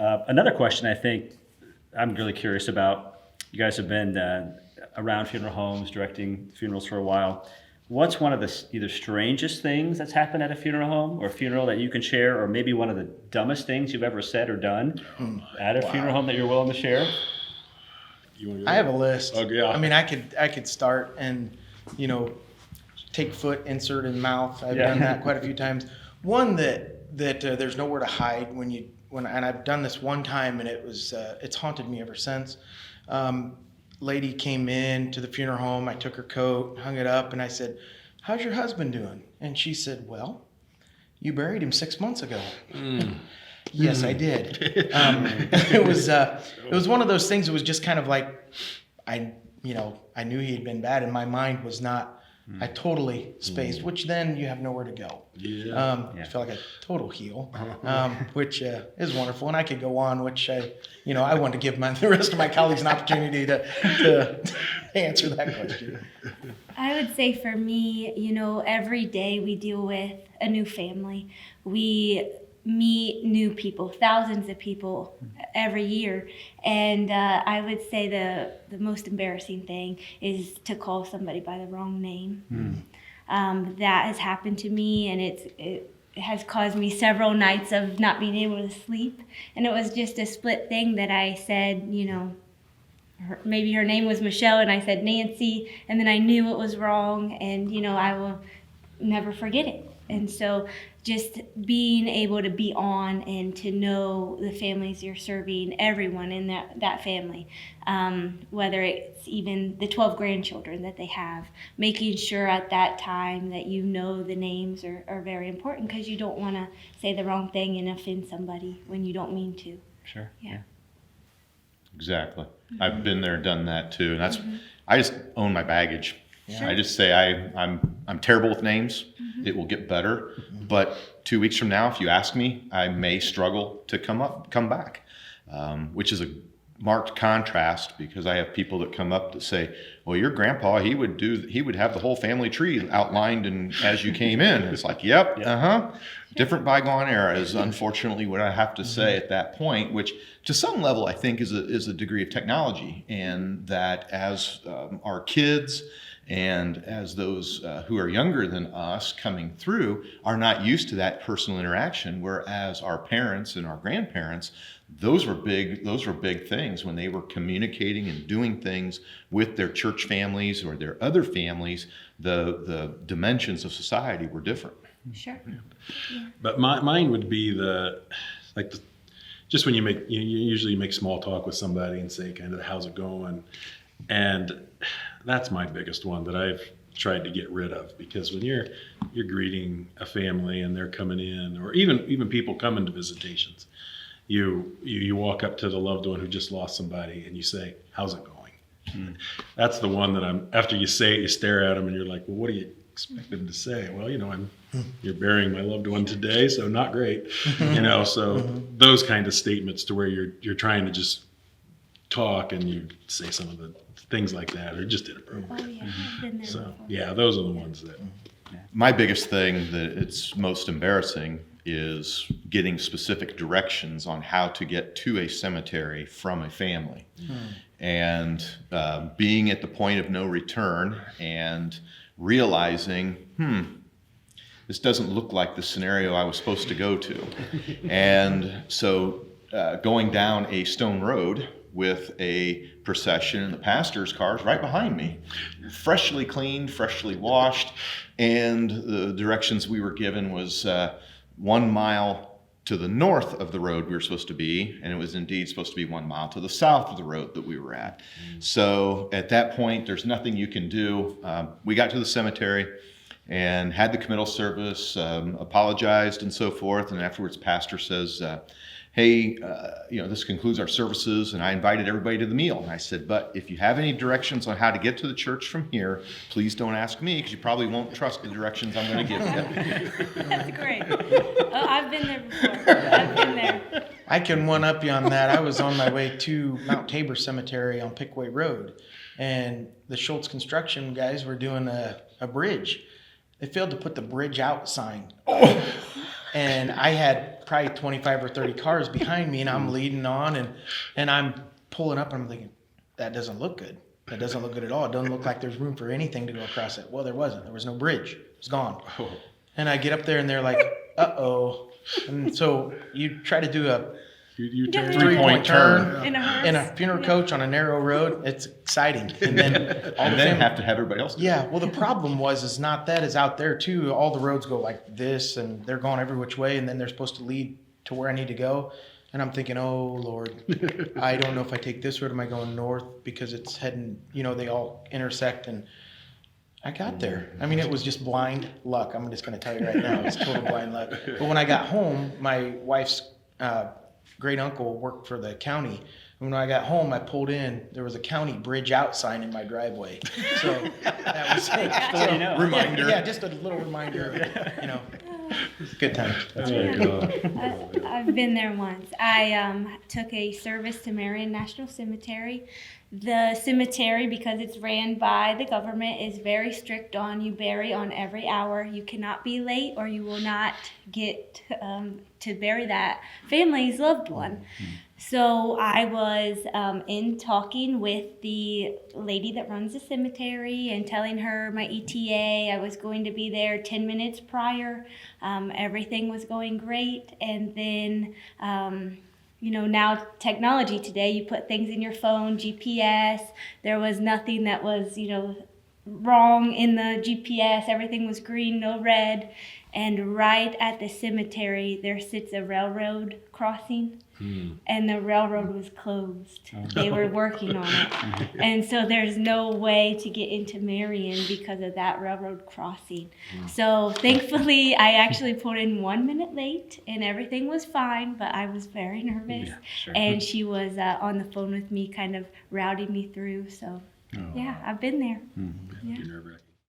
Another question I think I'm really curious about. You guys have been around funeral homes, directing funerals for a while. What's one of the either strangest things that's happened at a funeral home or funeral that you can share, or maybe one of the dumbest things you've ever said or done at a funeral home that you're willing to share? I have a list. Oh, yeah. I mean, I could start and, take foot, insert in mouth. I've done that quite a few times. One that there's nowhere to hide and I've done this one time, and it's haunted me ever since. Lady came in to the funeral home. I took her coat, hung it up, and I said, "How's your husband doing?" And she said, "Well, you buried him 6 months ago." Yes, I did. It was one of those things. It was just kind of like, I knew he had been bad, and my mind was not. I totally spaced, which then you have nowhere to go. I feel like a total heel, which is wonderful. And I could go on, which I wanted to give the rest of my colleagues an opportunity to answer that question. I would say for me, every day we deal with a new family. We meet new people, thousands of people every year. And I would say the most embarrassing thing is to call somebody by the wrong name. That has happened to me, and it has caused me several nights of not being able to sleep. And it was just a split thing that I said, maybe her name was Michelle, and I said Nancy, and then I knew it was wrong, and I will never forget it. And so just being able to be on and to know the families you're serving, everyone in that family, whether it's even the 12 grandchildren that they have, making sure at that time that the names are very important, because you don't want to say the wrong thing and offend somebody when you don't mean to. Sure. Yeah. Exactly. I've been there, done that too, and that's I just own my baggage. Sure. I just say I'm terrible with names. It will get better, but 2 weeks from now, if you ask me, I may struggle to come back, which is a marked contrast, because I have people that come up that say, "Well, your grandpa, he would have the whole family tree outlined and as you came in." It's like, yep, different bygone era is unfortunately what I have to say at that point, which to some level I think is a degree of technology, and that as our kids and as those who are younger than us coming through are not used to that personal interaction, whereas our parents and our grandparents, those were big things when they were communicating and doing things with their church families or their other families. The dimensions of society were different. Sure. Yeah. But mine would be just when you usually make small talk with somebody and say kind of how's it going, and that's my biggest one that I've tried to get rid of, because when you're greeting a family and they're coming in, or even people coming to visitations, you walk up to the loved one who just lost somebody and you say, "How's it going?" That's the one that after you say it, you stare at them and you're like, "Well, what do you expect them to say?" "Well, you're burying my loved one today, so not great." So those kind of statements to where you're trying to just talk and you say some of the things like that are just inappropriate. Oh, yeah. I've been there So before. yeah, those are the ones that. My biggest thing that it's most embarrassing is getting specific directions on how to get to a cemetery from a family. And being at the point of no return and realizing, this doesn't look like the scenario I was supposed to go to. And so going down a stone road with a procession, and the pastor's car is right behind me, freshly cleaned, freshly washed, and the directions we were given was 1 mile to the north of the road we were supposed to be, and it was indeed supposed to be 1 mile to the south of the road that we were at. So at that point, there's nothing you can do. We got to the cemetery and had the committal service, apologized and so forth, and afterwards pastor says, "Hey, this concludes our services, and I invited everybody to the meal." And I said, "But if you have any directions on how to get to the church from here, please don't ask me, because you probably won't trust the directions I'm going to give you." That's great. Oh, I've been there before. I've been there. I can one-up you on that. I was on my way to Mount Tabor Cemetery on Pickway Road, and the Schultz construction guys were doing a bridge. They failed to put the bridge out sign. And I had probably 25 or 30 cars behind me, and I'm leading on, and I'm pulling up, and I'm thinking, that doesn't look good. That doesn't look good at all. It doesn't look like there's room for anything to go across it. Well, there wasn't. There was no bridge. It was gone. Oh. And I get up there, and they're like, uh-oh. And so you try to do a You turn. 3-point turn In a hearse. in a funeral coach on a narrow road. It's exciting. And then all And the then fam- have to have everybody else do it. Yeah, well, the problem is not that, is out there too. All the roads go like this, and they're going every which way, and then they're supposed to lead to where I need to go. And I'm thinking, oh Lord, I don't know if I take this road, am I going north, because it's heading, they all intersect. And I got there. I mean, it was just blind luck. I'm just going to tell you right now, it was total blind luck. But when I got home, my wife's great uncle worked for the county. And when I got home, I pulled in. There was a county bridge out sign in my driveway. So that was What do you know? reminder. Yeah, just a little reminder. Good time. Oh, God. I've been there once. I took a service to Marion National Cemetery. The cemetery, because it's ran by the government, is very strict on you bury on every hour. You cannot be late, or you will not get to bury that family's loved one. So I was in talking with the lady that runs the cemetery and telling her my ETA. I was going to be there 10 minutes prior. Everything was going great. And then, now technology today, you put things in your phone, GPS. There was nothing that was, wrong in the GPS. Everything was green, no red. And right at the cemetery, there sits a railroad crossing. And the railroad was closed. They were working on it. And so there's no way to get into Marion because of that railroad crossing. So thankfully, I actually pulled in 1 minute late and everything was fine, but I was very nervous. Yeah, sure. And she was on the phone with me, kind of routing me through. So yeah, I've been there. Yeah. You're nerve-wracking.